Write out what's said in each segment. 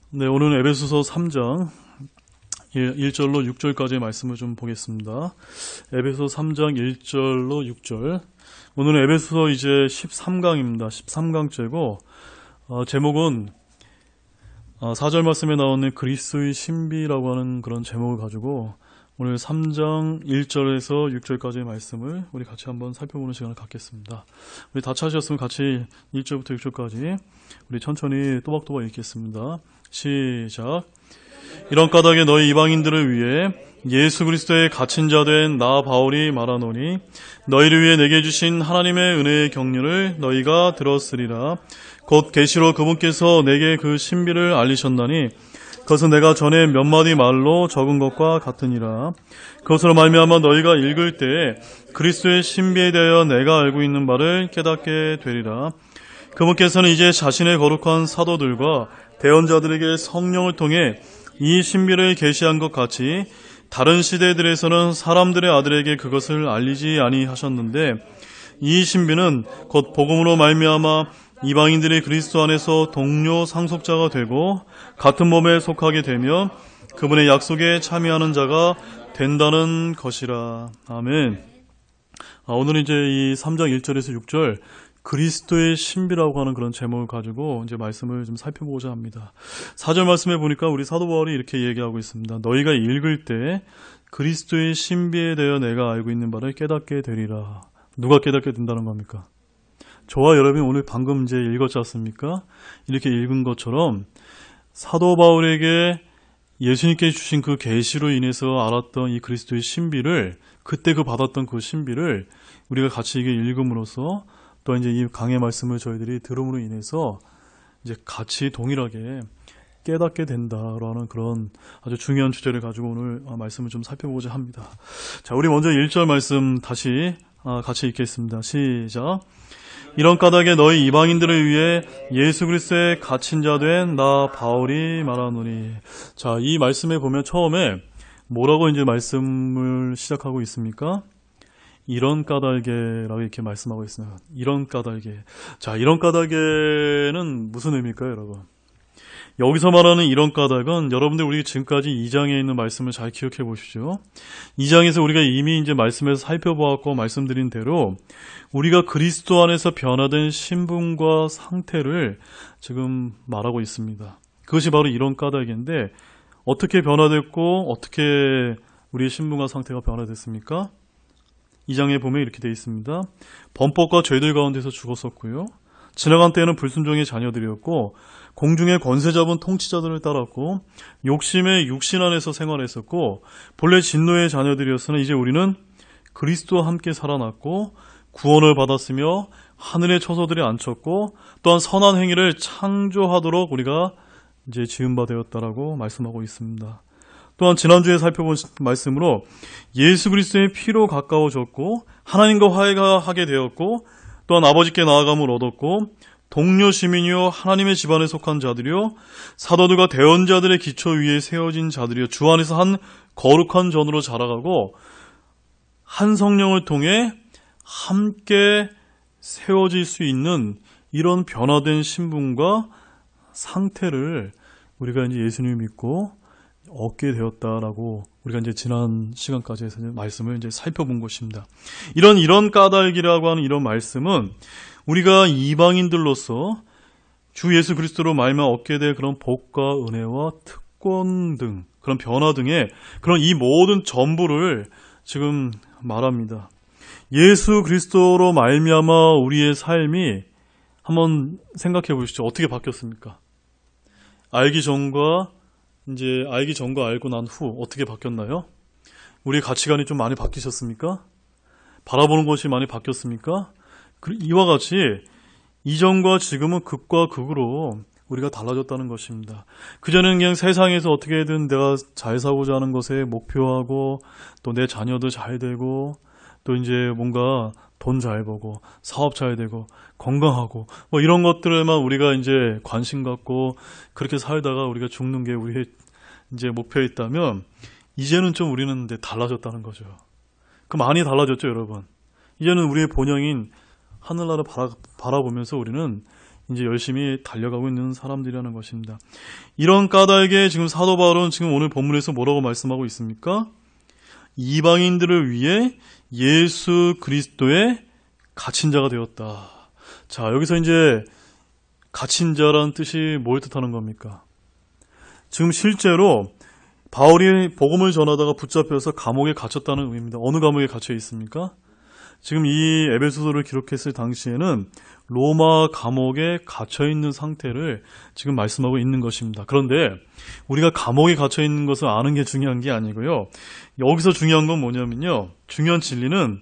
네, 오늘은 에베소서 3장 1절로 6절까지의 말씀을 좀 보겠습니다. 에베소 3장 1절로 6절. 오늘은 에베소서 이제 13강입니다. 13강째고 제목은 4절 말씀에 나오는 그리스도의 신비라고 하는 그런 제목을 가지고 오늘 3장 1절에서 6절까지의 말씀을 우리 같이 한번 살펴보는 시간을 갖겠습니다. 우리 다 찾으셨으면 같이 1절부터 6절까지 우리 천천히 또박또박 읽겠습니다. 시작. 이런 까닭에 너희 이방인들을 위해 예수 그리스도의 갇힌 자 된 나 바울이 말하노니 너희를 위해 내게 주신 하나님의 은혜의 경륜을 너희가 들었으리라. 곧 계시로 그분께서 내게 그 신비를 알리셨나니 그것은 내가 전에 몇 마디 말로 적은 것과 같으니라. 그것으로 말미암아 너희가 읽을 때에 그리스도의 신비에 대하여 내가 알고 있는 바를 깨닫게 되리라. 그분께서는 이제 자신의 거룩한 사도들과 대언자들에게 성령을 통해 이 신비를 계시한 것 같이 다른 시대들에서는 사람들의 아들에게 그것을 알리지 아니하셨는데 이 신비는 곧 복음으로 말미암아 이방인들이 그리스도 안에서 동료 상속자가 되고 같은 몸에 속하게 되며 그분의 약속에 참여하는 자가 된다는 것이라. 아멘. 오늘은 이제 이 3장 1절에서 6절 그리스도의 신비라고 하는 그런 제목을 가지고 이제 말씀을 좀 살펴보고자 합니다. 4절 말씀에 보니까 우리 사도 바울이 이렇게 얘기하고 있습니다. 너희가 읽을 때 그리스도의 신비에 대하여 내가 알고 있는 바를 깨닫게 되리라. 누가 깨닫게 된다는 겁니까? 저와 여러분이 오늘 방금 이제 읽었지 않습니까? 이렇게 읽은 것처럼 사도 바울에게 예수님께 주신 그 계시로 인해서 알았던 이 그리스도의 신비를 그때 그 받았던 그 신비를 우리가 같이 이게 읽음으로써 또 이제 이 강의 말씀을 저희들이 들음으로 인해서 이제 같이 동일하게 깨닫게 된다라는 그런 아주 중요한 주제를 가지고 오늘 말씀을 좀 살펴보고자 합니다. 자, 우리 먼저 1절 말씀 다시 같이 읽겠습니다. 시작. 이런 까닭에 너희 이방인들을 위해 예수 그리스도의 갇힌 자 된 나 바울이 말하노니. 자, 이 말씀에 보면 처음에 뭐라고 이제 말씀을 시작하고 있습니까? 이런 까닭에라고 이렇게 말씀하고 있습니다. 이런 까닭에. 자, 이런 까닭에는 무슨 의미일까요, 여러분? 여기서 말하는 이런 까닭은 여러분들 우리 지금까지 2장에 있는 말씀을 잘 기억해 보십시오. 2장에서 우리가 이미 이제 말씀에서 살펴보았고 말씀드린 대로 우리가 그리스도 안에서 변화된 신분과 상태를 지금 말하고 있습니다. 그것이 바로 이런 까닭인데 어떻게 변화됐고 어떻게 우리의 신분과 상태가 변화됐습니까? 2장에 보면 이렇게 되어 있습니다. 범법과 죄들 가운데서 죽었었고요. 지나간 때에는 불순종의 자녀들이었고 공중의 권세 잡은 통치자들을 따랐고 욕심의 육신 안에서 생활했었고 본래 진노의 자녀들이었으나 이제 우리는 그리스도와 함께 살아났고 구원을 받았으며 하늘의 처소들이 앉혔고 또한 선한 행위를 창조하도록 우리가 이제 지은 바 되었다라고 말씀하고 있습니다. 또한 지난주에 살펴본 말씀으로 예수 그리스도의 피로 가까워졌고 하나님과 화해가 하게 되었고 또한 아버지께 나아감을 얻었고 동료 시민이요 하나님의 집안에 속한 자들이요 사도들과 대언자들의 기초 위에 세워진 자들이요 주 안에서 한 거룩한 전으로 자라가고 한 성령을 통해 함께 세워질 수 있는 이런 변화된 신분과 상태를 우리가 이제 예수님을 믿고 얻게 되었다라고 우리가 이제 지난 시간까지 해서 말씀을 이제 살펴본 것입니다. 이런 까닭이라고 하는 이런 말씀은 우리가 이방인들로서 주 예수 그리스도로 말미암아 얻게 될 그런 복과 은혜와 특권 등 그런 변화 등의 그런 이 모든 전부를 지금 말합니다. 예수 그리스도로 말미암아 우리의 삶이 한번 생각해 보시죠. 어떻게 바뀌었습니까? 알기 전과 알고 난 후 어떻게 바뀌었나요? 우리의 가치관이 좀 많이 바뀌셨습니까? 바라보는 것이 많이 바뀌었습니까? 이와 같이 이전과 지금은 극과 극으로 우리가 달라졌다는 것입니다. 그전에는 그냥 세상에서 어떻게든 내가 잘 살고자 하는 것에 목표하고 또 내 자녀도 잘 되고 또 이제 뭔가 돈 잘 벌고 사업 잘 되고 건강하고 뭐 이런 것들에만 우리가 이제 관심 갖고 그렇게 살다가 우리가 죽는 게 우리의 이제 목표였다면 이제는 좀 우리는 이제 달라졌다는 거죠. 그 많이 달라졌죠, 여러분. 이제는 우리의 본영인 하늘나라 바라보면서 우리는 이제 열심히 달려가고 있는 사람들이라는 것입니다. 이런 까닭에 지금 사도 바울은 지금 오늘 본문에서 뭐라고 말씀하고 있습니까? 이방인들을 위해 예수 그리스도의 갇힌 자가 되었다. 자, 여기서 이제 갇힌 자라는 뜻이 뭘 뜻하는 겁니까? 지금 실제로 바울이 복음을 전하다가 붙잡혀서 감옥에 갇혔다는 의미입니다. 어느 감옥에 갇혀 있습니까? 지금 이 에베소서를 기록했을 당시에는 로마 감옥에 갇혀 있는 상태를 지금 말씀하고 있는 것입니다. 그런데 우리가 감옥에 갇혀 있는 것을 아는 게 중요한 게 아니고요. 여기서 중요한 건 뭐냐면요. 중요한 진리는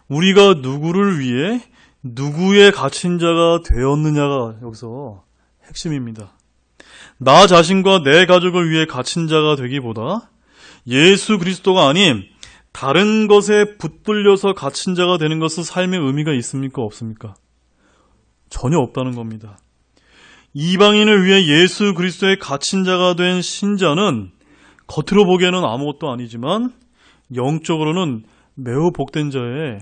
우리가 누구를 위해 누구의 갇힌 자가 되었느냐가 여기서 핵심입니다. 나 자신과 내 가족을 위해 갇힌 자가 되기보다 예수 그리스도가 아닌 다른 것에 붙들려서 갇힌 자가 되는 것은 삶의 의미가 있습니까? 없습니까? 전혀 없다는 겁니다. 이방인을 위해 예수 그리스도의 갇힌 자가 된 신자는 겉으로 보기에는 아무것도 아니지만 영적으로는 매우 복된 자의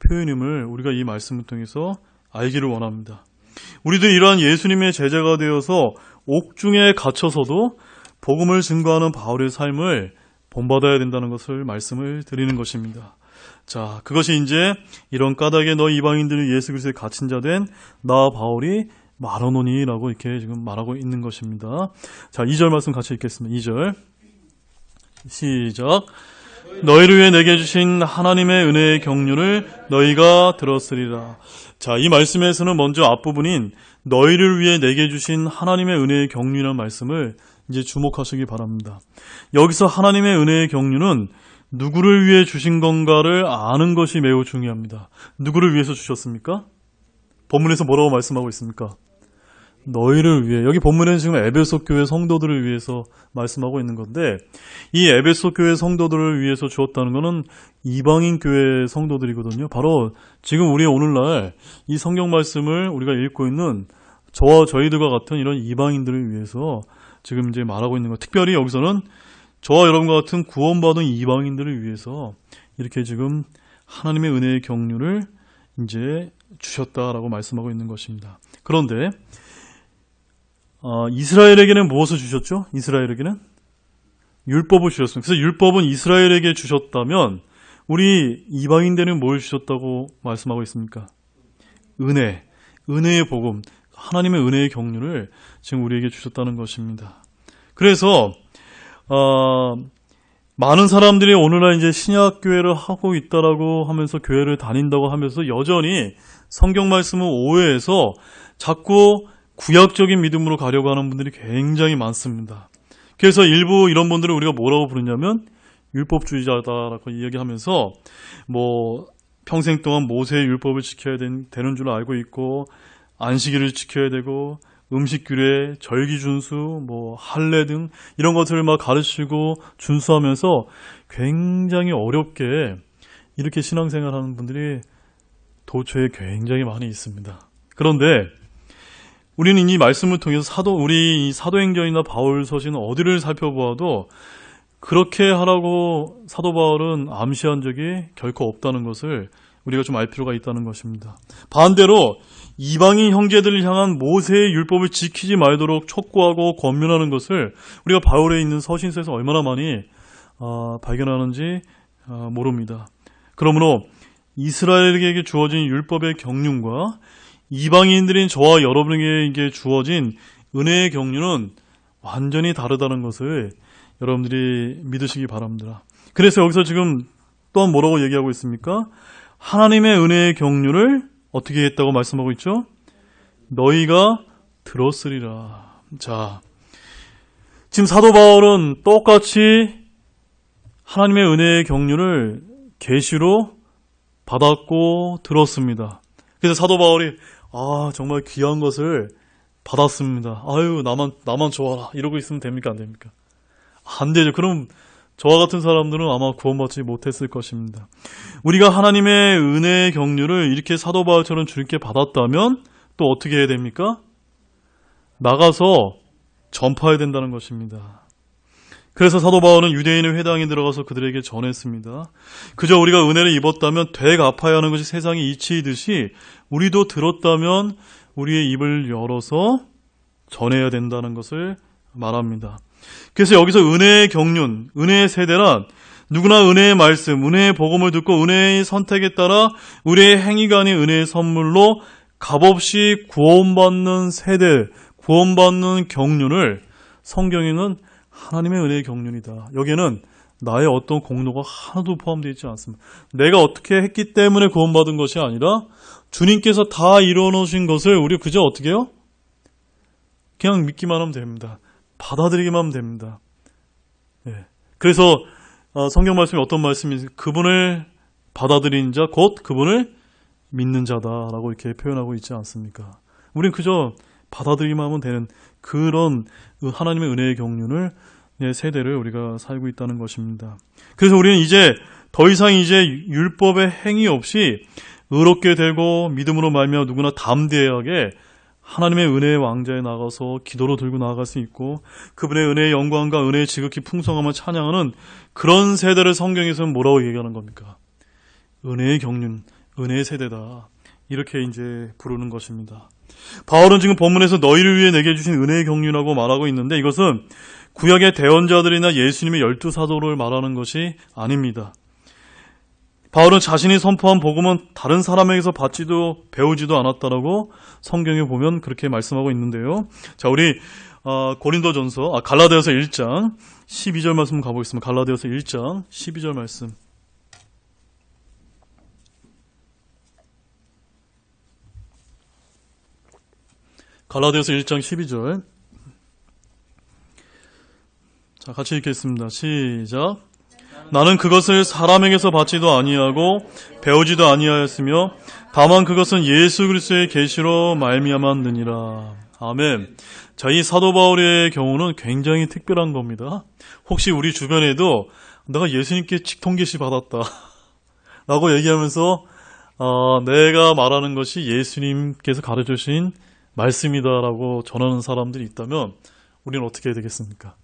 표현임을 우리가 이 말씀을 통해서 알기를 원합니다. 우리도 이러한 예수님의 제자가 되어서 옥중에 갇혀서도 복음을 증거하는 바울의 삶을 본받아야 된다는 것을 말씀을 드리는 것입니다. 자, 그것이 이제 이런 까닭에 너 이방인들이 예수 그리스도에 갇힌 자 된 나 바울이 말하노니라고 이렇게 지금 말하고 있는 것입니다. 자, 2절 말씀 같이 읽겠습니다. 2절 시작. 너희를 위해 내게 주신 하나님의 은혜의 경륜을 너희가 들었으리라. 자, 이 말씀에서는 먼저 앞부분인 너희를 위해 내게 주신 하나님의 은혜의 경륜이라는 말씀을 이제 주목하시기 바랍니다. 여기서 하나님의 은혜의 경륜은 누구를 위해 주신 건가를 아는 것이 매우 중요합니다. 누구를 위해서 주셨습니까? 본문에서 뭐라고 말씀하고 있습니까? 너희를 위해. 여기 본문에는 지금 에베소 교회 성도들을 위해서 말씀하고 있는 건데 이 에베소 교회 성도들을 위해서 주었다는 것은 이방인 교회 성도들이거든요. 바로 지금 우리 오늘날 이 성경 말씀을 우리가 읽고 있는 저와 저희들과 같은 이런 이방인들을 위해서 지금 이제 말하고 있는 것. 특별히 여기서는 저와 여러분과 같은 구원받은 이방인들을 위해서 이렇게 지금 하나님의 은혜의 경륜을 이제 주셨다라고 말씀하고 있는 것입니다. 그런데 이스라엘에게는 무엇을 주셨죠? 이스라엘에게는 율법을 주셨습니다. 그래서 율법은 이스라엘에게 주셨다면 우리 이방인들은 뭘 주셨다고 말씀하고 있습니까? 은혜의 복음, 하나님의 은혜의 경륜을 지금 우리에게 주셨다는 것입니다. 그래서 많은 사람들이 오늘날 이제 신약교회를 하고 있다라고 하면서 교회를 다닌다고 하면서 여전히 성경 말씀을 오해해서 자꾸 구약적인 믿음으로 가려고 하는 분들이 굉장히 많습니다. 그래서 일부 이런 분들을 우리가 뭐라고 부르냐면 율법주의자다라고 이야기하면서 뭐 평생 동안 모세의 율법을 지켜야 되는 줄 알고 있고 안식일을 지켜야 되고 음식 규례, 절기 준수, 뭐 할례 등 이런 것들을 막 가르치고 준수하면서 굉장히 어렵게 이렇게 신앙생활하는 분들이 도처에 굉장히 많이 있습니다. 그런데 우리는 이 말씀을 통해서 우리 사도행전이나 바울 서신 어디를 살펴보아도 그렇게 하라고 사도 바울은 암시한 적이 결코 없다는 것을 우리가 좀 알 필요가 있다는 것입니다. 반대로 이방인 형제들을 향한 모세의 율법을 지키지 말도록 촉구하고 권면하는 것을 우리가 바울에 있는 서신서에서 얼마나 많이 발견하는지 모릅니다. 그러므로 이스라엘에게 주어진 율법의 경륜과 이방인들인 저와 여러분에게 주어진 은혜의 경륜은 완전히 다르다는 것을 여러분들이 믿으시기 바랍니다. 그래서 여기서 지금 또한 뭐라고 얘기하고 있습니까? 하나님의 은혜의 경륜을 어떻게 했다고 말씀하고 있죠? 너희가 들었으리라. 자, 지금 사도 바울은 똑같이 하나님의 은혜의 경륜을 계시로 받았고 들었습니다. 그래서 사도 바울이 정말 귀한 것을 받았습니다. 아유, 나만 좋아라. 이러고 있으면 됩니까? 안 됩니까? 안 되죠. 그럼 저와 같은 사람들은 아마 구원받지 못했을 것입니다. 우리가 하나님의 은혜의 경륜을 이렇게 사도 바울처럼 주님께 받았다면 또 어떻게 해야 됩니까? 나가서 전파해야 된다는 것입니다. 그래서 사도 바울은 유대인의 회당에 들어가서 그들에게 전했습니다. 그저 우리가 은혜를 입었다면 되갚아야 하는 것이 세상에 이치이듯이 우리도 들었다면 우리의 입을 열어서 전해야 된다는 것을 말합니다. 그래서 여기서 은혜의 경륜, 은혜의 세대란 누구나 은혜의 말씀, 은혜의 복음을 듣고 은혜의 선택에 따라 우리의 행위가 아닌 은혜의 선물로 값없이 구원받는 세대, 구원받는 경륜을 성경에는 하나님의 은혜의 경륜이다. 여기에는 나의 어떤 공로가 하나도 포함되어 있지 않습니다. 내가 어떻게 했기 때문에 구원받은 것이 아니라 주님께서 다 이뤄놓으신 것을 우리가 그저 어떻게 해요? 그냥 믿기만 하면 됩니다. 받아들이기만 하면 됩니다. 예. 그래서 성경 말씀이 어떤 말씀인지 그분을 받아들이는 자, 곧 그분을 믿는 자다라고 이렇게 표현하고 있지 않습니까? 우리는 그저 받아들이기만 하면 되는 그런 하나님의 은혜의 경륜을 세대를 우리가 살고 있다는 것입니다. 그래서 우리는 이제 더 이상 이제 율법의 행위 없이 의롭게 되고 믿음으로 말미암아 누구나 담대하게 하나님의 은혜의 왕자에 나가서 기도로 들고 나아갈 수 있고 그분의 은혜의 영광과 은혜의 지극히 풍성함을 찬양하는 그런 세대를 성경에서는 뭐라고 얘기하는 겁니까? 은혜의 경륜, 은혜의 세대다. 이렇게 이제 부르는 것입니다. 바울은 지금 본문에서 너희를 위해 내게 주신 은혜의 경륜이라고 말하고 있는데 이것은 구약의 대언자들이나 예수님의 12사도를 말하는 것이 아닙니다. 바울은 자신이 선포한 복음은 다른 사람에게서 받지도 배우지도 않았다라고 성경에 보면 그렇게 말씀하고 있는데요. 자, 우리 갈라디아서 1장 12절 말씀 가보겠습니다. 갈라디아서 1장 12절 말씀. 갈라디아서 1장 12절. 자, 같이 읽겠습니다. 시작. 나는 그것을 사람에게서 받지도 아니하고 배우지도 아니하였으며 다만 그것은 예수 그리스도의 계시로 말미암았느니라. 아멘. 자, 이 사도 바울의 경우는 굉장히 특별한 겁니다. 혹시 우리 주변에도 내가 예수님께 직통계시 받았다 라고 얘기하면서 내가 말하는 것이 예수님께서 가르쳐주신 말씀이다라고 전하는 사람들이 있다면 우리는 어떻게 해야 되겠습니까?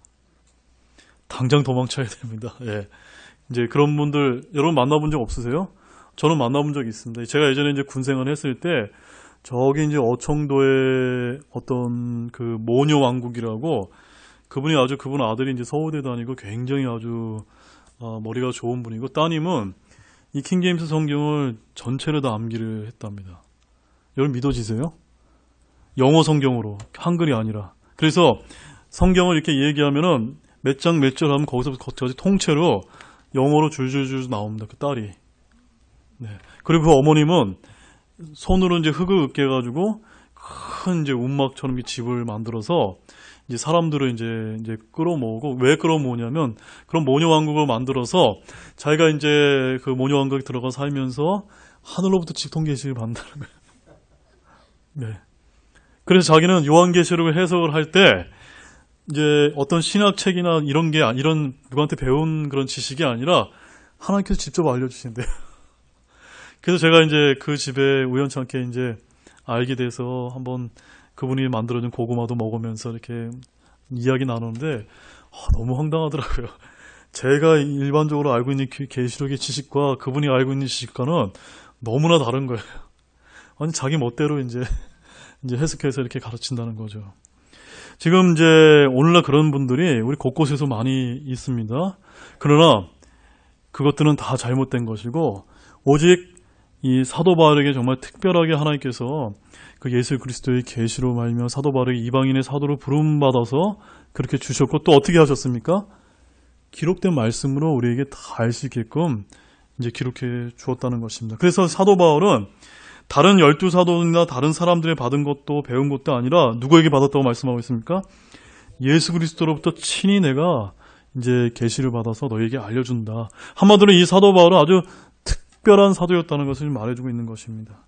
당장 도망쳐야 됩니다. 예. 이제 그런 분들 여러분 만나본 적 없으세요? 저는 만나본 적이 있습니다. 제가 예전에 이제 군생활 했을 때 저기 이제 어청도에 어떤 그 모녀 왕국이라고 그분 아들이 이제 서울대 다니고 굉장히 아주 머리가 좋은 분이고 따님은 이 킹제임스 성경을 전체를 다 암기를 했답니다. 여러분 믿어지세요? 영어 성경으로 한글이 아니라. 그래서 성경을 이렇게 얘기하면은 몇 장 몇 절 하면 거기서 통째로 영어로 줄줄줄 나옵니다. 그 딸이. 네. 그리고 그 어머님은 손으로 이제 흙을 으깨가지고 큰 이제 움막처럼 집을 만들어서 이제 사람들을 이제 끌어모으고 왜 끌어모으냐면 그런 모녀 왕국을 만들어서 자기가 이제 그 모녀 왕국에 들어가 살면서 하늘로부터 직통계시를 받는다는 거예요. 네. 그래서 자기는 요한계시록을 해석을 할 때 이제 어떤 신학책이나 이런 누구한테 배운 그런 지식이 아니라 하나님께서 직접 알려주신대요. 그래서 제가 이제 그 집에 우연찮게 이제 알게 돼서 한번 그분이 만들어준 고구마도 먹으면서 이렇게 이야기 나누는데 너무 황당하더라고요. 제가 일반적으로 알고 있는 계시록의 지식과 그분이 알고 있는 지식과는 너무나 다른 거예요. 아니 자기 멋대로 이제 해석해서 이렇게 가르친다는 거죠. 지금 이제 오늘날 그런 분들이 우리 곳곳에서 많이 있습니다. 그러나 그것들은 다 잘못된 것이고 오직 이 사도 바울에게 정말 특별하게 하나님께서 그 예수 그리스도의 계시로 말미암아 사도 바울에게 이방인의 사도로 부름받아서 그렇게 주셨고 또 어떻게 하셨습니까? 기록된 말씀으로 우리에게 다 알 수 있게끔 이제 기록해 주었다는 것입니다. 그래서 사도 바울은 다른 12사도나 다른 사람들이 받은 것도 배운 것도 아니라 누구에게 받았다고 말씀하고 있습니까? 예수 그리스도로부터 친히 내가 이제 계시를 받아서 너에게 알려준다. 한마디로 이 사도 바울은 아주 특별한 사도였다는 것을 말해주고 있는 것입니다.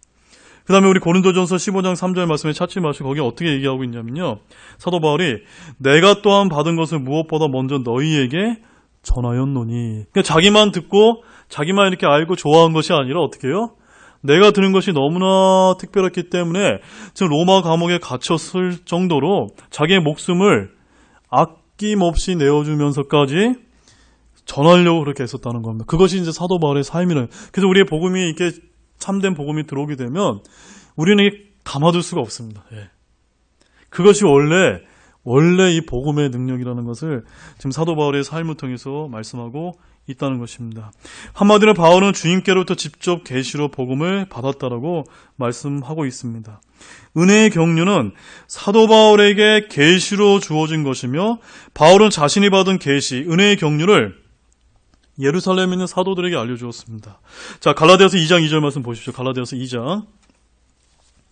그 다음에 우리 고린도전서 15장 3절 말씀에 찾지 마시고 거기 어떻게 얘기하고 있냐면요. 사도 바울이 내가 또한 받은 것을 무엇보다 먼저 너희에게 전하였노니. 그러니까 자기만 듣고 자기만 이렇게 알고 좋아한 것이 아니라 어떻게 해요? 내가 들은 것이 너무나 특별했기 때문에 지금 로마 감옥에 갇혔을 정도로 자기의 목숨을 아낌없이 내어주면서까지 전하려고 그렇게 했었다는 겁니다. 그것이 이제 사도 바울의 삶이라는. 그래서 우리의 복음이 이렇게 참된 복음이 들어오게 되면 우리는 담아둘 수가 없습니다. 예. 그것이 원래 이 복음의 능력이라는 것을 지금 사도 바울의 삶을 통해서 말씀하고 있다는 것입니다. 한마디로 바울은 주님께로부터 직접 계시로 복음을 받았다라고 말씀하고 있습니다. 은혜의 경륜은 사도 바울에게 계시로 주어진 것이며 바울은 자신이 받은 계시, 은혜의 경륜을 예루살렘에 있는 사도들에게 알려주었습니다. 자, 갈라디아서 2장 2절 말씀 보십시오. 갈라디아서 2장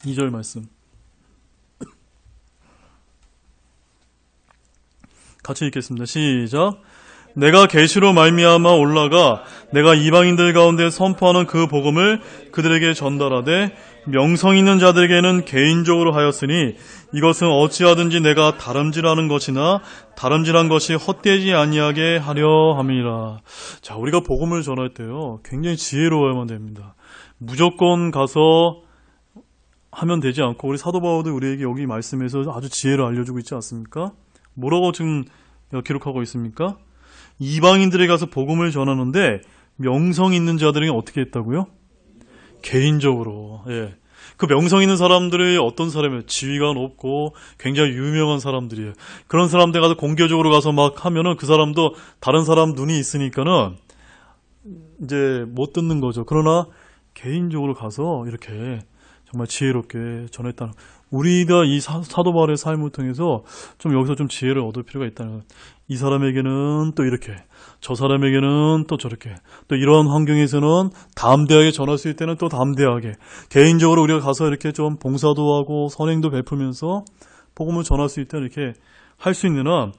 2절 말씀. 같이 읽겠습니다. 시작. 내가 계시로 말미암아 올라가 내가 이방인들 가운데 선포하는 그 복음을 그들에게 전달하되 명성 있는 자들에게는 개인적으로 하였으니 이것은 어찌하든지 내가 다름질하는 것이나 다름질한 것이 헛되지 아니하게 하려 함이라. 자, 우리가 복음을 전할 때요, 굉장히 지혜로워야만 됩니다. 무조건 가서 하면 되지 않고, 우리 사도 바울도 우리에게 여기 말씀에서 아주 지혜를 알려주고 있지 않습니까? 뭐라고 지금 기록하고 있습니까? 이방인들에 가서 복음을 전하는데 명성 있는 자들에게 어떻게 했다고요? 개인적으로. 예. 그 명성 있는 사람들이 어떤 사람이에요? 지위가 높고 굉장히 유명한 사람들이에요. 그런 사람들 가서 공개적으로 가서 막 하면은 그 사람도 다른 사람 눈이 있으니까는 이제 못 듣는 거죠. 그러나 개인적으로 가서 이렇게 정말 지혜롭게 전했다는, 우리가 이 사도 바울의 삶을 통해서 좀 여기서 좀 지혜를 얻을 필요가 있다는 거예요. 이 사람에게는 또 이렇게, 저 사람에게는 또 저렇게, 또 이런 환경에서는 담대하게 전할 수 있을 때는 또 담대하게, 개인적으로 우리가 가서 이렇게 좀 봉사도 하고 선행도 베풀면서 복음을 전할 수 있을 때는 이렇게 할 수 있는 한,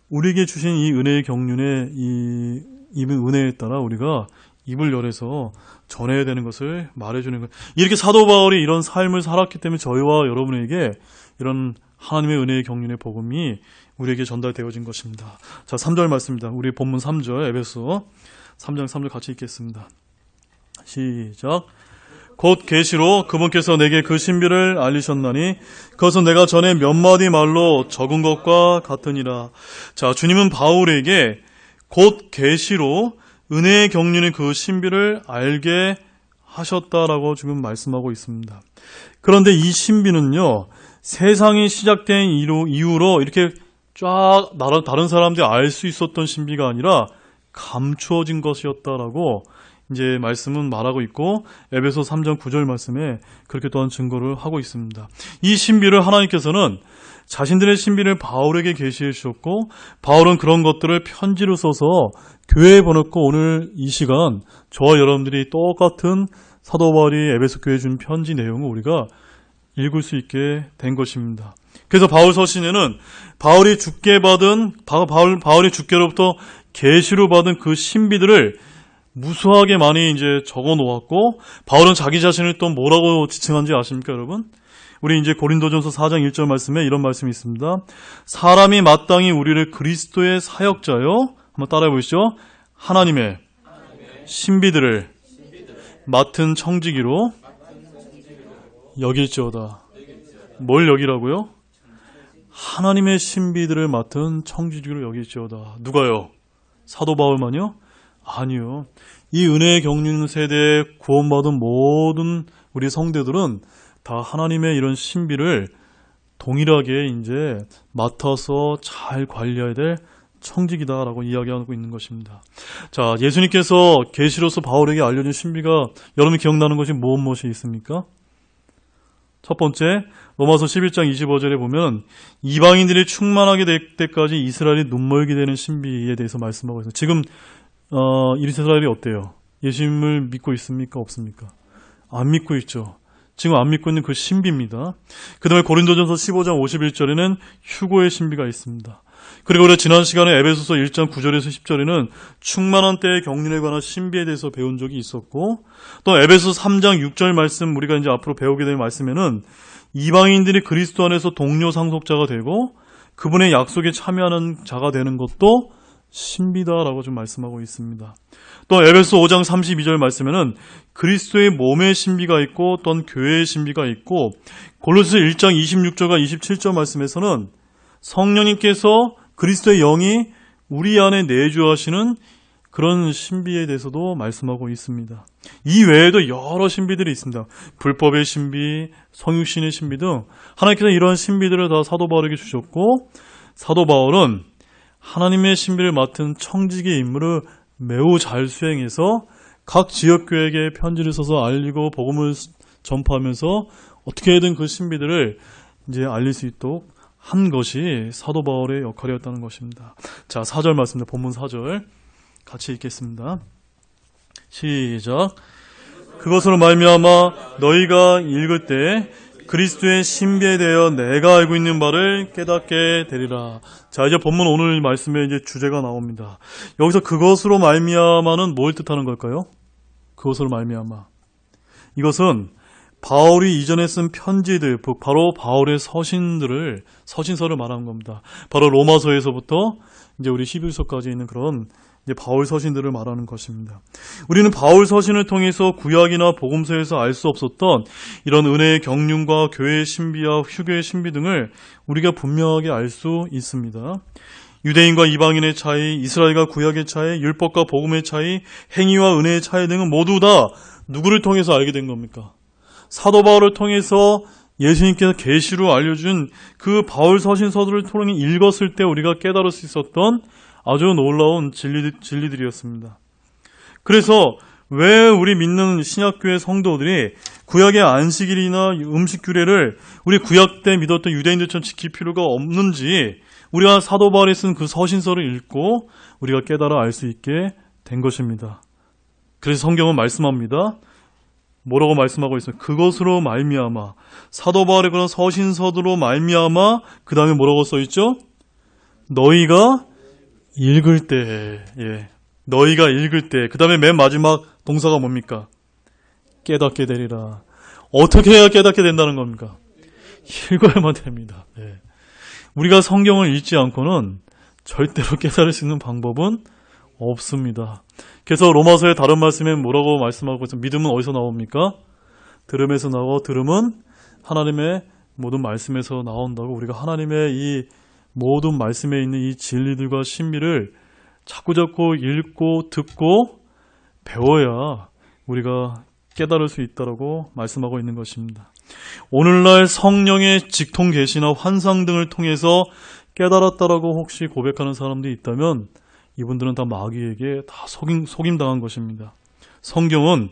우리에게 주신 이 은혜의 경륜에 이 은혜에 따라 우리가 입을 열어서 전해야 되는 것을 말해주는 거예요. 이렇게 사도 바울이 이런 삶을 살았기 때문에 저희와 여러분에게 이런 하나님의 은혜의 경륜의 복음이 우리에게 전달되어진 것입니다. 자, 3절 말씀입니다. 우리 본문 3절, 에베소 3장 3절 같이 읽겠습니다. 시작. 곧 계시로 그분께서 내게 그 신비를 알리셨나니 그것은 내가 전에 몇 마디 말로 적은 것과 같으니라. 자, 주님은 바울에게 곧 계시로 은혜의 경륜의 그 신비를 알게 하셨다라고 지금 말씀하고 있습니다. 그런데 이 신비는요, 세상이 시작된 이후로 이렇게 쫙 다른 사람들이 알 수 있었던 신비가 아니라 감추어진 것이었다라고 이제 말씀은 말하고 있고, 에베소 3장 9절 말씀에 그렇게 또한 증거를 하고 있습니다. 이 신비를 하나님께서는 자신들의 신비를 바울에게 계시해 주셨고, 바울은 그런 것들을 편지로 써서 교회에 보냈고, 오늘 이 시간 저와 여러분들이 똑같은 사도 바울이 에베소 교회에 준 편지 내용을 우리가 읽을 수 있게 된 것입니다. 그래서 바울 서신에는 바울이 주께로부터 계시로 받은 그 신비들을 무수하게 많이 이제 적어 놓았고, 바울은 자기 자신을 또 뭐라고 지칭한지 아십니까, 여러분? 우리 이제 고린도전서 4장 1절 말씀에 이런 말씀이 있습니다. 사람이 마땅히 우리를 그리스도의 사역자요, 한번 따라해 보시죠. 하나님의 신비들을 맡은 청지기로 여길지어다. 뭘 여기라고요? 하나님의 신비들을 맡은 청지기로 여길지어다. 누가요? 사도 바울만요? 아니요. 이 은혜의 경륜 세대에 구원받은 모든 우리 성대들은 다 하나님의 이런 신비를 동일하게 이제 맡아서 잘 관리해야 될 청직이다라고 이야기하고 있는 것입니다. 자, 예수님께서 계시로서 바울에게 알려준 신비가 여러분이 기억나는 것이 무엇이 있습니까? 첫 번째, 로마서 11장 25절에 보면 이방인들이 충만하게 될 때까지 이스라엘이 눈멀게 되는 신비에 대해서 말씀하고 있어요. 지금 이스라엘이 어때요? 예수님을 믿고 있습니까? 없습니까? 안 믿고 있죠. 지금 안 믿고 있는 그 신비입니다. 그 다음에 고린도전서 15장 51절에는 휴고의 신비가 있습니다. 그리고 우리가 지난 시간에 에베소서 1장 9절에서 10절에는 충만한 때의 경륜에 관한 신비에 대해서 배운 적이 있었고, 또 에베소 3장 6절 말씀, 우리가 이제 앞으로 배우게 될 말씀에는 이방인들이 그리스도 안에서 동료 상속자가 되고 그분의 약속에 참여하는 자가 되는 것도 신비다라고 좀 말씀하고 있습니다. 또 에베소 5장 32절 말씀에는 그리스도의 몸의 신비가 있고 또한 교회의 신비가 있고, 골로새 1장 26절과 27절 말씀에서는 성령님께서 그리스도의 영이 우리 안에 내주하시는 그런 신비에 대해서도 말씀하고 있습니다. 이 외에도 여러 신비들이 있습니다. 불법의 신비, 성육신의 신비 등 하나님께서 이러한 신비들을 다 사도 바울에게 주셨고, 사도 바울은 하나님의 신비를 맡은 청지기의 임무를 매우 잘 수행해서 각 지역교회에게 편지를 써서 알리고 복음을 전파하면서 어떻게든 그 신비들을 이제 알릴 수 있도록 한 것이 사도 바울의 역할이었다는 것입니다. 자, 4절 말씀입니다. 본문 4절 같이 읽겠습니다. 시작. 그것으로 말미암아 너희가 읽을 때 그리스도의 신비에 대하여 내가 알고 있는 바를 깨닫게 되리라. 자, 이제 본문 오늘 말씀의 이제 주제가 나옵니다. 여기서 그것으로 말미암아는 뭘 뜻하는 걸까요? 그것으로 말미암아. 이것은 바울이 이전에 쓴 편지들, 바로 바울의 서신서를 말하는 겁니다. 바로 로마서에서부터 이제 우리 히브리서까지 있는 그런 이제 바울 서신들을 말하는 것입니다. 우리는 바울 서신을 통해서 구약이나 복음서에서 알 수 없었던 이런 은혜의 경륜과 교회의 신비와 휴교의 신비 등을 우리가 분명하게 알 수 있습니다. 유대인과 이방인의 차이, 이스라엘과 구약의 차이, 율법과 복음의 차이, 행위와 은혜의 차이 등은 모두 다 누구를 통해서 알게 된 겁니까? 사도 바울을 통해서 예수님께서 계시로 알려준 그 바울 서신서들을 통해 읽었을 때 우리가 깨달을 수 있었던 아주 놀라운 진리들이었습니다. 그래서 왜 우리 믿는 신약교회 성도들이 구약의 안식일이나 음식 규례를 우리 구약 때 믿었던 유대인들처럼 지킬 필요가 없는지 우리가 사도 바울이 쓴 그 서신서를 읽고 우리가 깨달아 알 수 있게 된 것입니다. 그래서 성경은 말씀합니다. 뭐라고 말씀하고 있어요? 그것으로 말미암아. 사도 바울의 그런 서신서들로 말미암아. 그 다음에 뭐라고 써있죠? 너희가 읽을 때, 너희가 읽을 때, 그 다음에 맨 마지막 동사가 뭡니까? 깨닫게 되리라. 어떻게 해야 깨닫게 된다는 겁니까? 읽어야만 됩니다. 우리가 성경을 읽지 않고는 절대로 깨달을 수 있는 방법은 없습니다. 그래서 로마서의 다른 말씀에 뭐라고 말씀하고 있습니까? 믿음은 어디서 나옵니까? 들음에서 나오고, 들음은 하나님의 모든 말씀에서 나온다고. 우리가 하나님의 이 모든 말씀에 있는 이 진리들과 신비를 자꾸자꾸 읽고 듣고 배워야 우리가 깨달을 수 있다고 말씀하고 있는 것입니다. 오늘날 성령의 직통 계시나 환상 등을 통해서 깨달았다라고 혹시 고백하는 사람들이 있다면 이분들은 다 마귀에게 다 속임당한 것입니다. 성경은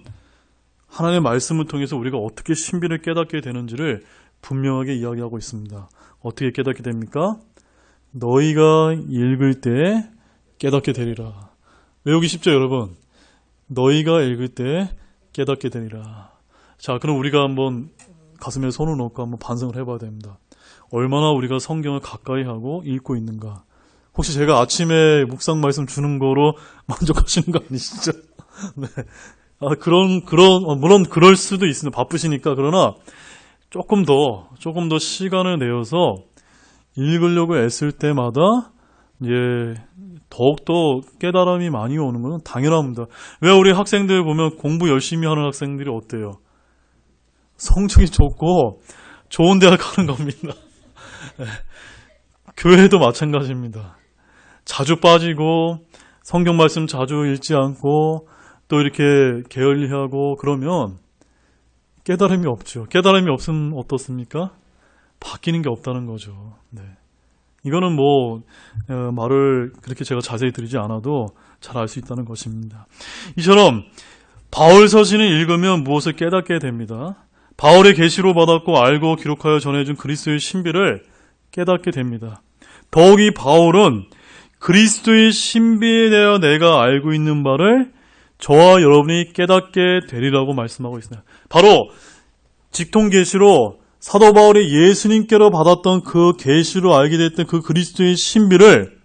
하나님의 말씀을 통해서 우리가 어떻게 신비를 깨닫게 되는지를 분명하게 이야기하고 있습니다. 어떻게 깨닫게 됩니까? 너희가 읽을 때 깨닫게 되리라. 외우기 쉽죠, 여러분? 너희가 읽을 때 깨닫게 되리라. 자, 그럼 우리가 한번 가슴에 손을 놓고 한번 반성을 해봐야 됩니다. 얼마나 우리가 성경을 가까이 하고 읽고 있는가. 혹시 제가 아침에 묵상 말씀 주는 거로 만족하시는 거 아니시죠? 네. 물론 그럴 수도 있습니다. 바쁘시니까. 그러나 조금 더 시간을 내어서 읽으려고 애쓸 때마다 이제 더욱더 깨달음이 많이 오는 것은 당연합니다. 왜 우리 학생들 보면 공부 열심히 하는 학생들이 어때요? 성적이 좋고 좋은 대학 가는 겁니다. 네. 교회도 마찬가지입니다. 자주 빠지고 성경 말씀 자주 읽지 않고 또 이렇게 게을리하고 그러면 깨달음이 없죠. 깨달음이 없으면 어떻습니까? 바뀌는 게 없다는 거죠. 네. 이거는 말을 그렇게 제가 자세히 드리지 않아도 잘 알 수 있다는 것입니다. 이처럼 바울 서신을 읽으면 무엇을 깨닫게 됩니다. 바울의 계시로 받았고 알고 기록하여 전해준 그리스도의 신비를 깨닫게 됩니다. 더욱이 바울은 그리스도의 신비에 대하여 내가 알고 있는 바를 저와 여러분이 깨닫게 되리라고 말씀하고 있습니다. 바로 직통 계시로 사도 바울이 예수님께로 받았던 그 계시로 알게 됐던 그 그리스도의 신비를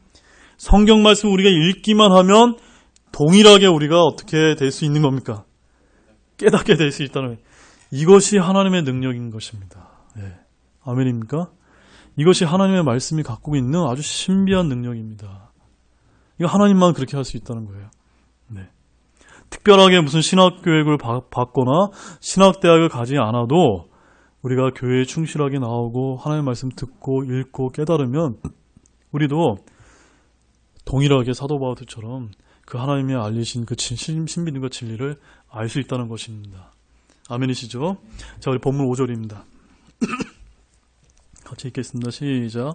성경 말씀 우리가 읽기만 하면 동일하게 우리가 어떻게 될 수 있는 겁니까? 깨닫게 될 수 있다는 거예요. 이것이 하나님의 능력인 것입니다. 아멘입니까? 이것이 하나님의 말씀이 갖고 있는 아주 신비한 능력입니다. 이거 하나님만 그렇게 할 수 있다는 거예요. 특별하게 무슨 신학교육을 받거나 신학대학을 가지 않아도 우리가 교회에 충실하게 나오고 하나님의 말씀 듣고 읽고 깨달으면 우리도 동일하게 사도 바울처럼 그 하나님이 알리신 그 신비님과 진리를 알 수 있다는 것입니다. 아멘이시죠? 자, 우리 본문 5절입니다. 같이 읽겠습니다. 시작.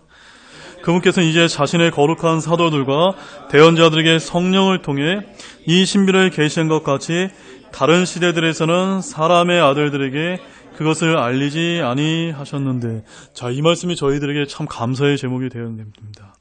그분께서는 이제 자신의 거룩한 사도들과 대언자들에게 성령을 통해 이 신비를 계시한 것 같이 다른 시대들에서는 사람의 아들들에게 그것을 알리지 아니하셨는데, 자, 이 말씀이 저희들에게 참 감사의 제목이 되어야 됩니다.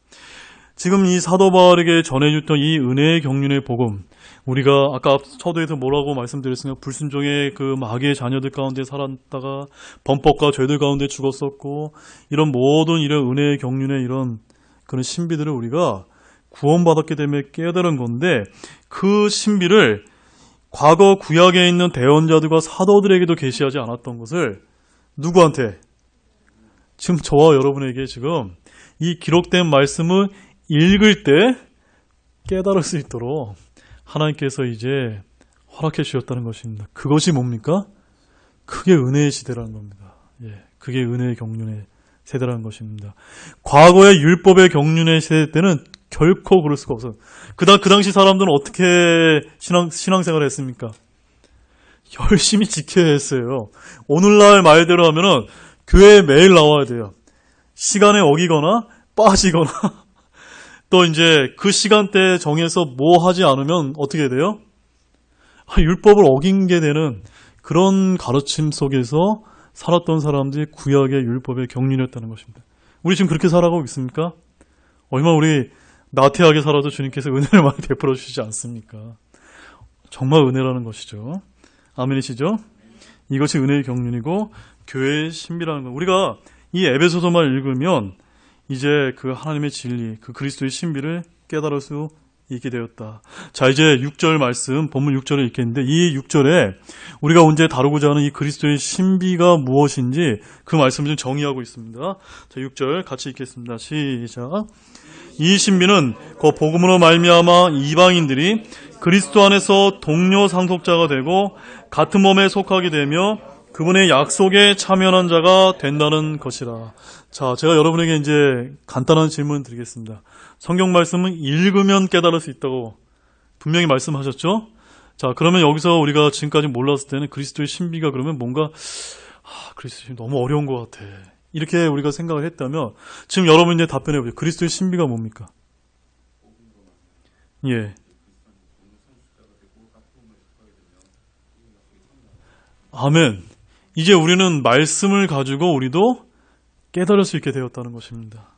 지금 이 사도 바울에게 전해줬던 이 은혜의 경륜의 복음, 우리가 아까 서두에서 뭐라고 말씀드렸습니까? 불순종의 그 마귀의 자녀들 가운데 살았다가 범법과 죄들 가운데 죽었었고, 이런 모든 이런 은혜의 경륜의 이런 그런 신비들을 우리가 구원받았기 때문에 깨달은 건데, 그 신비를 과거 구약에 있는 대언자들과 사도들에게도 계시하지 않았던 것을 누구한테? 지금 저와 여러분에게 지금 이 기록된 말씀을 읽을 때 깨달을 수 있도록 하나님께서 이제 허락해 주셨다는 것입니다. 그것이 뭡니까? 그게 은혜의 시대라는 겁니다. 예, 그게 은혜의 경륜의 세대라는 것입니다. 과거의 율법의 경륜의 세대 때는 결코 그럴 수가 없어요. 그 당시 사람들은 어떻게 신앙생활을 했습니까? 열심히 지켜야 했어요. 오늘날 말대로 하면은 교회에 매일 나와야 돼요. 시간에 어기거나 빠지거나 또 이제 그 시간대에 정해서 뭐 하지 않으면 어떻게 돼요? 율법을 어긴 게 되는 그런 가르침 속에서 살았던 사람들이 구약의 율법의 경륜이었다는 것입니다. 우리 지금 그렇게 살아가고 있습니까? 얼마나 우리 나태하게 살아도 주님께서 은혜를 많이 베풀어 주시지 않습니까? 정말 은혜라는 것이죠. 아멘이시죠? 이것이 은혜의 경륜이고 교회의 신비라는 것. 우리가 이 에베소서만 읽으면 이제 그 하나님의 진리, 그 그리스도의 신비를 깨달을 수 있게 되었다. 자, 이제 6절 말씀, 본문 6절을 읽겠는데, 이 6절에 우리가 오늘 다루고자 하는 이 그리스도의 신비가 무엇인지 그 말씀을 좀 정의하고 있습니다. 자, 6절 같이 읽겠습니다. 시작. 이 신비는 그 복음으로 말미암아 이방인들이 그리스도 안에서 동료 상속자가 되고 같은 몸에 속하게 되며 그분의 약속에 참여한 자가 된다는 것이라. 자, 제가 여러분에게 이제 간단한 질문 드리겠습니다. 성경 말씀은 읽으면 깨달을 수 있다고 분명히 말씀하셨죠? 자, 그러면 여기서 우리가 지금까지 몰랐을 때는 그리스도의 신비가 그러면 뭔가 그리스도의 신비 너무 어려운 것 같아. 이렇게 우리가 생각을 했다면 지금 여러분 이제 답변해 보세요. 그리스도의 신비가 뭡니까? 예. 아멘. 이제 우리는 말씀을 가지고 우리도 깨달을 수 있게 되었다는 것입니다.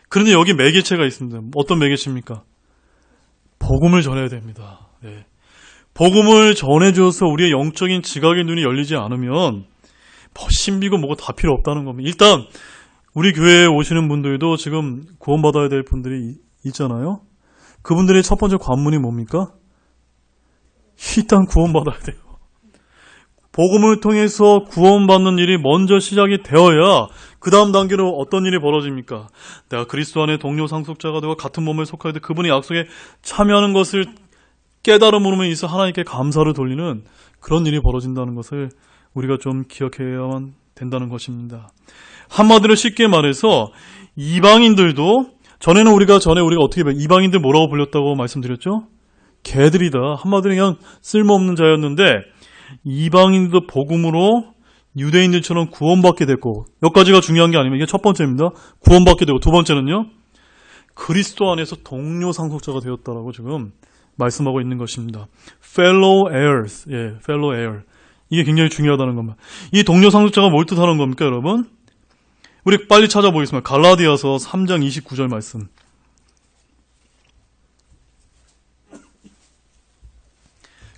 그런데 여기 매개체가 있습니다. 어떤 매개체입니까? 복음을 전해야 됩니다. 네. 복음을 전해줘서 우리의 영적인 지각의 눈이 열리지 않으면 신비고 뭐고 다 필요 없다는 겁니다. 일단 우리 교회에 오시는 분들도 지금 구원받아야 될 분들이 있잖아요. 그분들의 첫 번째 관문이 뭡니까? 일단 구원받아야 돼요. 복음을 통해서 구원받는 일이 먼저 시작이 되어야 그 다음 단계로 어떤 일이 벌어집니까? 내가 그리스도 안에 동료 상속자가 되고 같은 몸에 속하게 돼 그분의 약속에 참여하는 것을 깨달음으로 인해서 하나님께 감사를 돌리는 그런 일이 벌어진다는 것을 우리가 좀 기억해야만 된다는 것입니다. 한마디로 쉽게 말해서 이방인들도 전에 우리가 어떻게 이방인들 뭐라고 불렸다고 말씀드렸죠? 개들이다. 한마디로 그냥 쓸모없는 자였는데 이방인들도 복음으로 유대인들처럼 구원받게 됐고, 여기까지가 중요한 게 아니면 이게 첫 번째입니다. 구원받게 되고, 두 번째는요, 그리스도 안에서 동료 상속자가 되었다라고 지금 말씀하고 있는 것입니다. fellow heirs, 예, fellow heir. 이게 굉장히 중요하다는 겁니다. 이 동료 상속자가 뭘 뜻하는 겁니까, 여러분? 우리 빨리 찾아보겠습니다. 갈라디아서 3장 29절 말씀.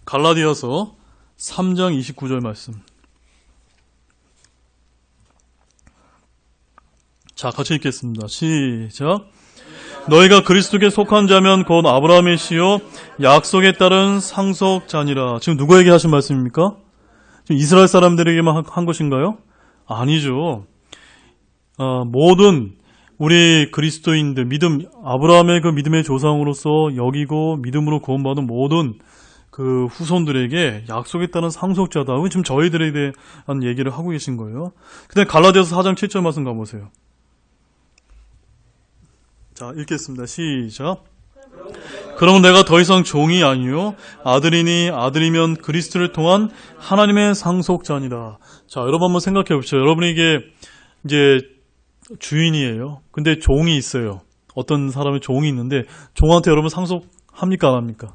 갈라디아서 3장 29절 말씀. 자, 같이 읽겠습니다. 시작. 너희가 그리스도께 속한 자면 곧 아브라함의 씨요 약속에 따른 상속자니라. 지금 누구에게 하신 말씀입니까? 지금 이스라엘 사람들에게만 한 것인가요? 아니죠. 모든 우리 그리스도인들, 아브라함의 그 믿음의 조상으로서 여기고 믿음으로 구원받은 모든 그 후손들에게 약속에 따른 상속자다. 지금 저희들에 대한 얘기를 하고 계신 거예요. 근데 갈라디아서 4장 7절 말씀 가보세요. 자, 읽겠습니다. 시작. 그러면 내가 더 이상 종이 아니요 아들이니 아들이면 그리스도를 통한 하나님의 상속자니라. 자, 여러분 한번 생각해 보십시오. 여러분에게 이제 주인이에요. 근데 종이 있어요. 어떤 사람의 종이 있는데 종한테 여러분 상속합니까 안 합니까?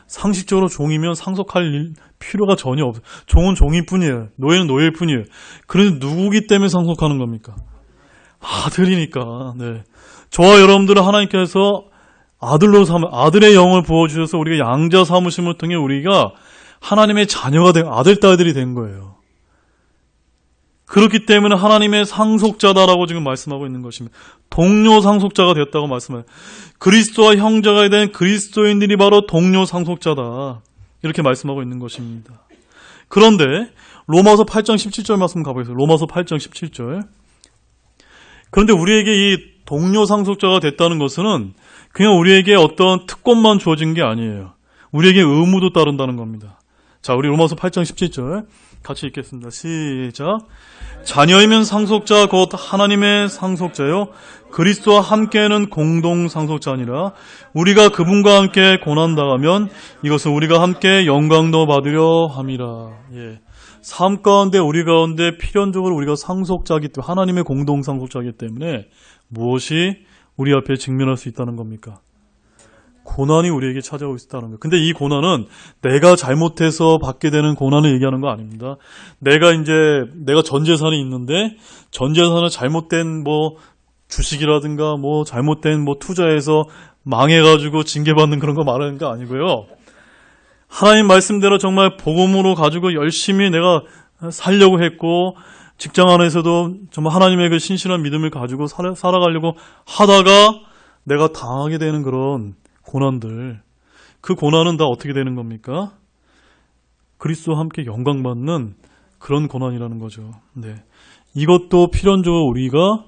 상식적으로 종이면 상속할 필요가 전혀 없어요. 종은 종일 뿐이에요. 노예는 노예일 뿐이에요. 그런데 누구기 때문에 상속하는 겁니까? 아들이니까. 네. 저와 여러분들은 하나님께서 아들의 영을 부어주셔서 우리가 양자 삼으심을 통해 우리가 하나님의 자녀가 된 아들, 딸들이 된 거예요. 그렇기 때문에 하나님의 상속자다라고 지금 말씀하고 있는 것입니다. 동료 상속자가 되었다고 말씀해요. 그리스도와 형제가 된 그리스도인들이 바로 동료 상속자다. 이렇게 말씀하고 있는 것입니다. 그런데 로마서 8장 17절 말씀 가보겠습니다. 로마서 8장 17절. 그런데 우리에게 이 동료 상속자가 됐다는 것은 그냥 우리에게 어떤 특권만 주어진 게 아니에요. 우리에게 의무도 따른다는 겁니다. 자, 우리 로마서 8장 17절 같이 읽겠습니다. 시작. 자녀이면 상속자 곧 하나님의 상속자요 그리스도와 함께는 공동 상속자니라. 우리가 그분과 함께 고난당하면 이것은 우리가 함께 영광도 받으려 함이라. 예. 삶 가운데 우리 가운데 필연적으로 우리가 상속자이기 때문에 하나님의 공동 상속자이기 때문에 무엇이 우리 앞에 직면할 수 있다는 겁니까? 고난이 우리에게 찾아오고 있다는 거예요. 근데 이 고난은 내가 잘못해서 받게 되는 고난을 얘기하는 거 아닙니다. 내가 전 재산이 있는데 전 재산을 잘못된 주식이라든가 잘못된 투자해서 망해가지고 징계받는 그런 거 말하는 거 아니고요. 하나님 말씀대로 정말 복음으로 가지고 열심히 내가 살려고 했고 직장 안에서도 정말 하나님의 그 신실한 믿음을 가지고 살아가려고 하다가 내가 당하게 되는 그런 고난들, 그 고난은 다 어떻게 되는 겁니까? 그리스도와 함께 영광받는 그런 고난이라는 거죠. 네. 이것도 필연적으로 우리가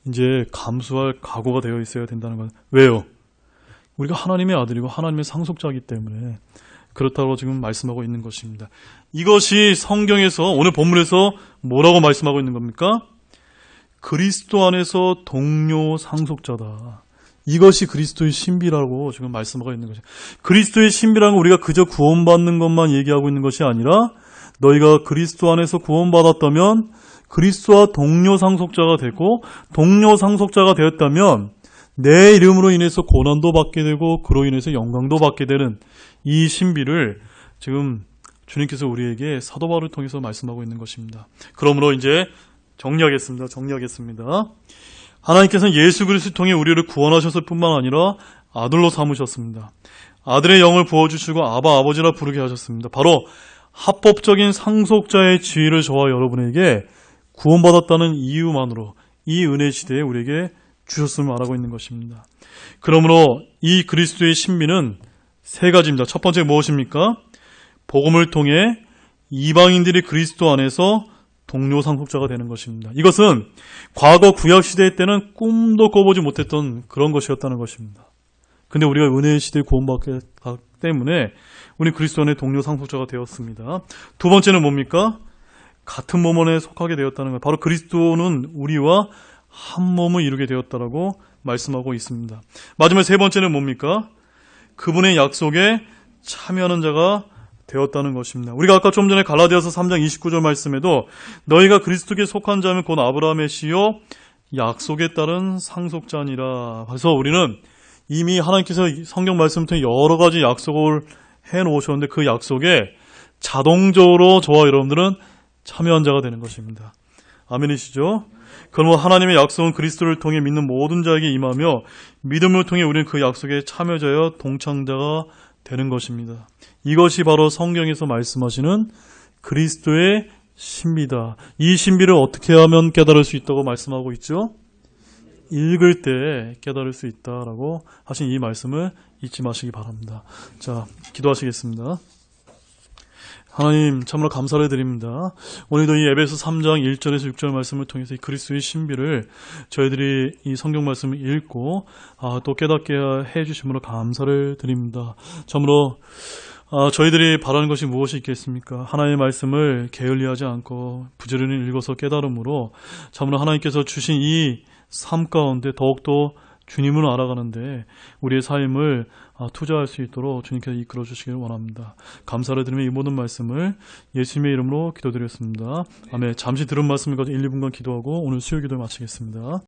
이제 감수할 각오가 되어 있어야 된다는 건 왜요? 우리가 하나님의 아들이고 하나님의 상속자이기 때문에 그렇다고 지금 말씀하고 있는 것입니다. 이것이 성경에서 오늘 본문에서 뭐라고 말씀하고 있는 겁니까? 그리스도 안에서 동료 상속자다. 이것이 그리스도의 신비라고 지금 말씀하고 있는 것이죠. 그리스도의 신비라는 건 우리가 그저 구원받는 것만 얘기하고 있는 것이 아니라 너희가 그리스도 안에서 구원받았다면 그리스도와 동료 상속자가 되고 동료 상속자가 되었다면 내 이름으로 인해서 고난도 받게 되고 그로 인해서 영광도 받게 되는 이 신비를 지금 주님께서 우리에게 사도 바울을 통해서 말씀하고 있는 것입니다. 그러므로 이제 정리하겠습니다. 하나님께서는 예수 그리스도를 통해 우리를 구원하셨을 뿐만 아니라 아들로 삼으셨습니다. 아들의 영을 부어주시고 아바 아버지라 부르게 하셨습니다. 바로 합법적인 상속자의 지위를 저와 여러분에게 구원받았다는 이유만으로 이 은혜 시대에 우리에게 주셨음을 말하고 있는 것입니다. 그러므로 이 그리스도의 신비는 세 가지입니다. 첫 번째 무엇입니까? 복음을 통해 이방인들이 그리스도 안에서 동료 상속자가 되는 것입니다. 이것은 과거 구약 시대 때는 꿈도 꿔보지 못했던 그런 것이었다는 것입니다. 근데 우리가 은혜의 시대에 구원받기 때문에 우리 그리스도 안에 동료 상속자가 되었습니다. 두 번째는 뭡니까? 같은 몸 안에 속하게 되었다는 것. 바로 그리스도는 우리와 한 몸을 이루게 되었다라고 말씀하고 있습니다. 마지막 세 번째는 뭡니까? 그분의 약속에 참여하는 자가 되었다는 것입니다. 우리가 아까 좀 전에 갈라디아서 3장 29절 말씀에도 너희가 그리스도께 속한 자면 곧 아브라함의 씨요 약속에 따른 상속자니라. 그래서 우리는 이미 하나님께서 성경 말씀을 통해 여러 가지 약속을 해놓으셨는데 그 약속에 자동적으로 저와 여러분들은 참여한 자가 되는 것입니다. 아멘이시죠? 그러므로 하나님의 약속은 그리스도를 통해 믿는 모든 자에게 임하며 믿음을 통해 우리는 그 약속에 참여자여 동창자가 되는 것입니다. 이것이 바로 성경에서 말씀하시는 그리스도의 신비다. 이 신비를 어떻게 하면 깨달을 수 있다고 말씀하고 있죠? 읽을 때 깨달을 수 있다라고 하신 이 말씀을 잊지 마시기 바랍니다. 자, 기도하시겠습니다. 하나님 참으로 감사를 드립니다. 오늘도 이 에베소 3장 1절에서 6절 말씀을 통해서 이 그리스도의 신비를 저희들이 이 성경 말씀을 읽고 또 깨닫게 해주심으로 감사를 드립니다. 참으로 저희들이 바라는 것이 무엇이 있겠습니까? 하나님의 말씀을 게을리하지 않고 부지런히 읽어서 깨달음으로 참으로 하나님께서 주신 이 삶 가운데 더욱더 주님을 알아가는데 우리의 삶을 투자할 수 있도록 주님께서 이끌어 주시길 원합니다. 감사를 드리며 이 모든 말씀을 예수님의 이름으로 기도드렸습니다. 아멘. 잠시 들은 말씀을 가지고 1, 2분간 기도하고 오늘 수요 기도를 마치겠습니다.